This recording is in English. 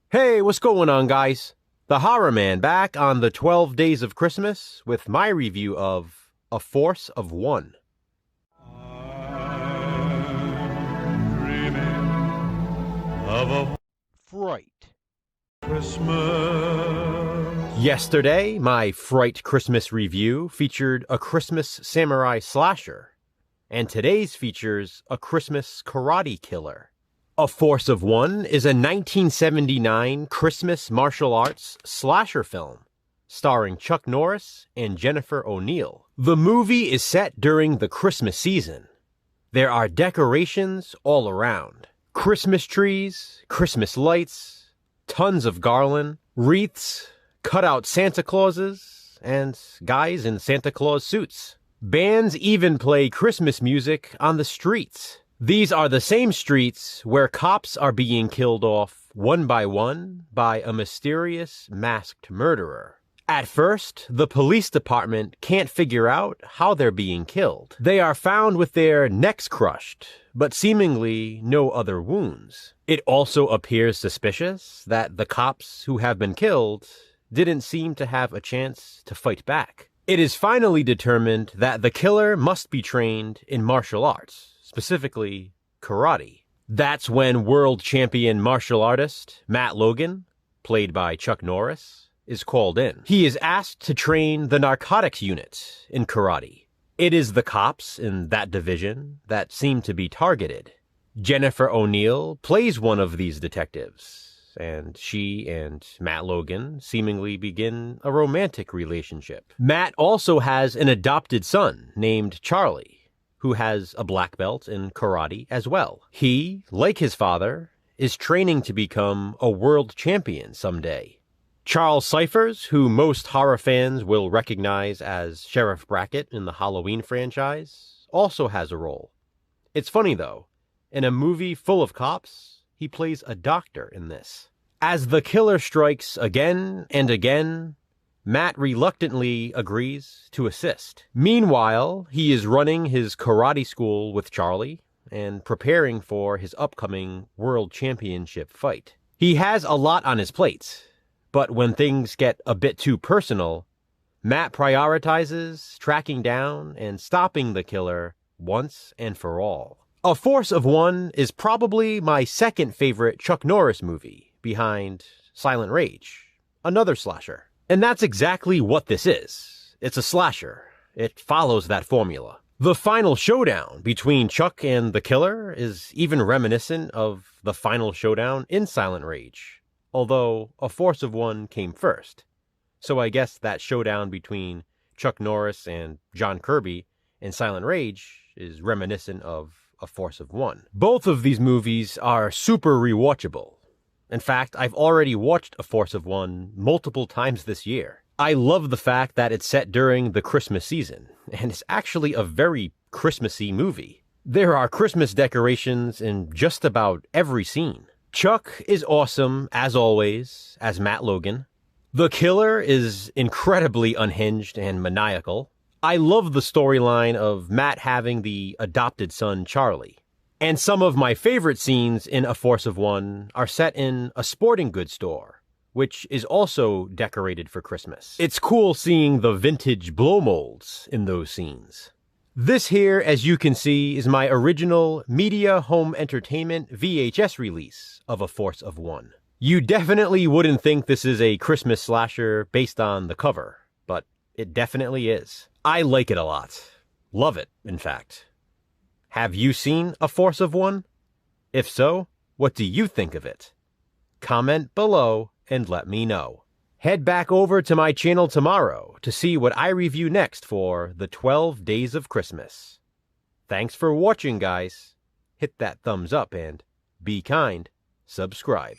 Hey, what's going on, guys? The Horror Man back on the 12 Days of Christmas with my review of A Force of One. I'm dreaming of a Fright. Christmas. Yesterday, my Fright Christmas review featured a Christmas samurai slasher, and today's features a Christmas karate killer. A Force of One is a 1979 Christmas martial arts slasher film starring Chuck Norris and Jennifer O'Neill. The movie is set during the Christmas season. There are decorations all around. Christmas trees, Christmas lights, tons of garland, wreaths, cutout Santa Clauses, and guys in Santa Claus suits. Bands even play Christmas music on the streets. These are the same streets where cops are being killed off one by a mysterious masked murderer. At first, the police department can't figure out how they're being killed. They are found with their necks crushed, but seemingly no other wounds. It also appears suspicious that the cops who have been killed didn't seem to have a chance to fight back. It is finally determined that the killer must be trained in martial arts, specifically karate. That's when world champion martial artist Matt Logan, played by Chuck Norris, is called in. He is asked to train the narcotics unit in karate. It is the cops in that division that seem to be targeted. Jennifer O'Neill plays one of these detectives, and she and Matt Logan seemingly begin a romantic relationship. Matt also has an adopted son named Charlie, who has a black belt in karate as well. He, like his father, is training to become a world champion someday. Charles Cyphers, who most horror fans will recognize as Sheriff Brackett in the Halloween franchise, also has a role. It's funny though, in a movie full of cops, he plays a doctor in this. As the killer strikes again and again, Matt reluctantly agrees to assist. Meanwhile, he is running his karate school with Charlie and preparing for his upcoming world championship fight. He has a lot on his plate, but when things get a bit too personal, Matt prioritizes tracking down and stopping the killer once and for all. A Force of One is probably my second favorite Chuck Norris movie, behind Silent Rage, another slasher. And that's exactly what this is. It's a slasher. It follows that formula. The final showdown between Chuck and the killer is even reminiscent of the final showdown in Silent Rage, although A Force of One came first. So I guess that showdown between Chuck Norris and John Kirby in Silent Rage is reminiscent of A Force of One. Both of these movies are super rewatchable. In fact, I've already watched A Force of One multiple times this year. I love the fact that it's set during the Christmas season, and it's actually a very Christmassy movie. There are Christmas decorations in just about every scene. Chuck is awesome, as always, as Matt Logan. The killer is incredibly unhinged and maniacal. I love the storyline of Matt having the adopted son, Charlie. And some of my favorite scenes in A Force of One are set in a sporting goods store, which is also decorated for Christmas. It's cool seeing the vintage blow molds in those scenes. This here, as you can see, is my original Media Home Entertainment VHS release of A Force of One. You definitely wouldn't think this is a Christmas slasher based on the cover, but it definitely is. I like it a lot. Love it, in fact. Have you seen A Force of One? If so, what do you think of it? Comment below and let me know. Head back over to my channel tomorrow to see what I review next for the 12 Days of Christmas. Thanks for watching, guys. Hit that thumbs up and, be kind, subscribe.